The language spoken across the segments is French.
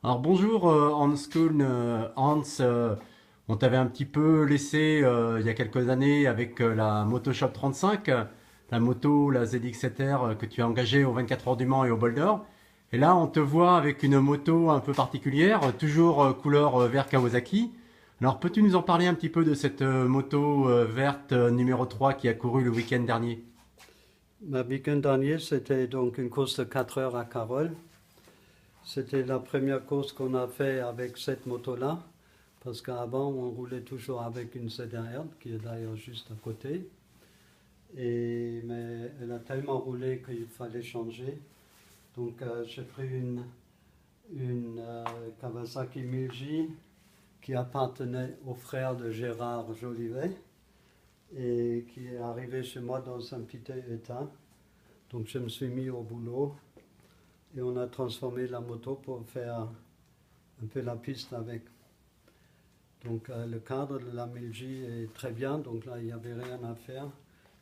Alors bonjour Hans Kuhn, Hans, on t'avait un petit peu laissé il y a quelques années avec la Motoshop 35, la moto, la ZX7R que tu as engagée aux 24 heures du Mans et au Boulder. Et là on te voit avec une moto un peu particulière, toujours couleur vert Kawasaki. Alors peux-tu nous en parler un petit peu de cette moto verte numéro 3 qui a couru le week-end dernier? Le week-end dernier, c'était donc une course de 4 heures à Carole. C'était la première course qu'on a fait avec cette moto-là, parce qu'avant, on roulait toujours avec une ZR, qui est d'ailleurs juste à côté. Mais elle a tellement roulé qu'il fallait changer. Donc, j'ai pris une Kawasaki 1000J qui appartenait au frère de Gérard Jolivet et qui est arrivé chez moi dans un petit état. Donc, je me suis mis au boulot. Et on a transformé la moto pour faire un peu la piste avec. Donc le cadre de la 1000J est très bien, donc là il n'y avait rien à faire.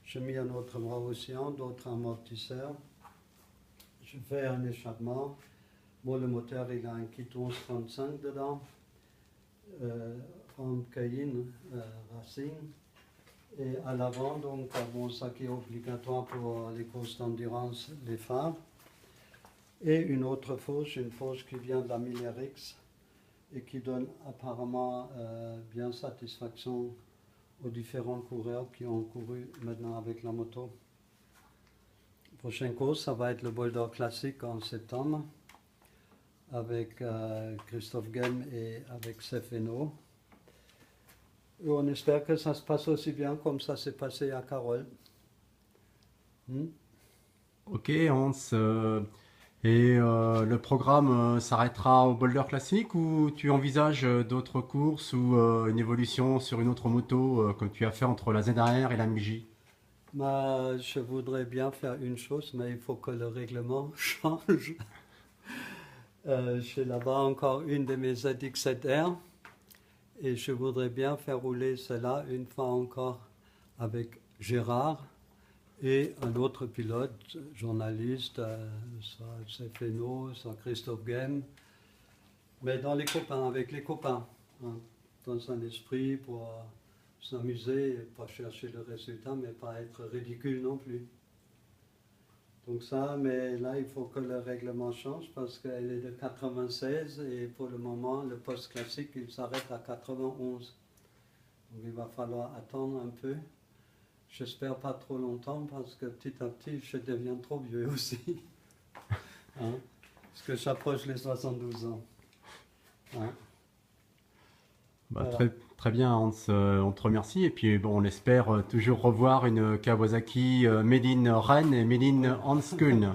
J'ai mis un autre bras océan, d'autres amortisseurs. Je fais un échappement. Bon, le moteur il a un kit 1135 dedans, en Cayenne Racing. Et à l'avant, donc, bon, ça qui est obligatoire pour les courses d'endurance, les phares. Et une autre fauche, une fauche qui vient de la Miller-X et qui donne apparemment bien satisfaction aux différents coureurs qui ont couru maintenant avec la moto. Prochaine course, ça va être le Boulder Classic en septembre avec Christophe Gem et avec Seth Eno. Et on espère que ça se passe aussi bien comme ça s'est passé à Carole. Ok Hans, le programme s'arrêtera au Boulder Classic ou tu envisages d'autres courses ou une évolution sur une autre moto comme tu as fait entre la ZR et la MJ? Je voudrais bien faire une chose, mais il faut que le règlement change. J'ai là-bas encore une de mes ZX7R et je voudrais bien faire rouler cela une fois encore avec Gérard et un autre pilote, journaliste, soit Stéphano, soit Christophe Gem, mais dans les copains, avec les copains, hein, dans un esprit pour s'amuser, pas chercher le résultat, mais pas être ridicule non plus. Donc ça, mais là, il faut que le règlement change parce qu'elle est de 96 et pour le moment, le poste classique, il s'arrête à 91. Donc il va falloir attendre un peu. J'espère pas trop longtemps parce que petit à petit, je deviens trop vieux aussi. Hein? Parce que j'approche les 72 ans. Hein? Bah, Voilà. très bien Hans, on te remercie et puis bon, on espère toujours revoir une Kawasaki Made in Rennes et Made in Oui. Hans Kuhn.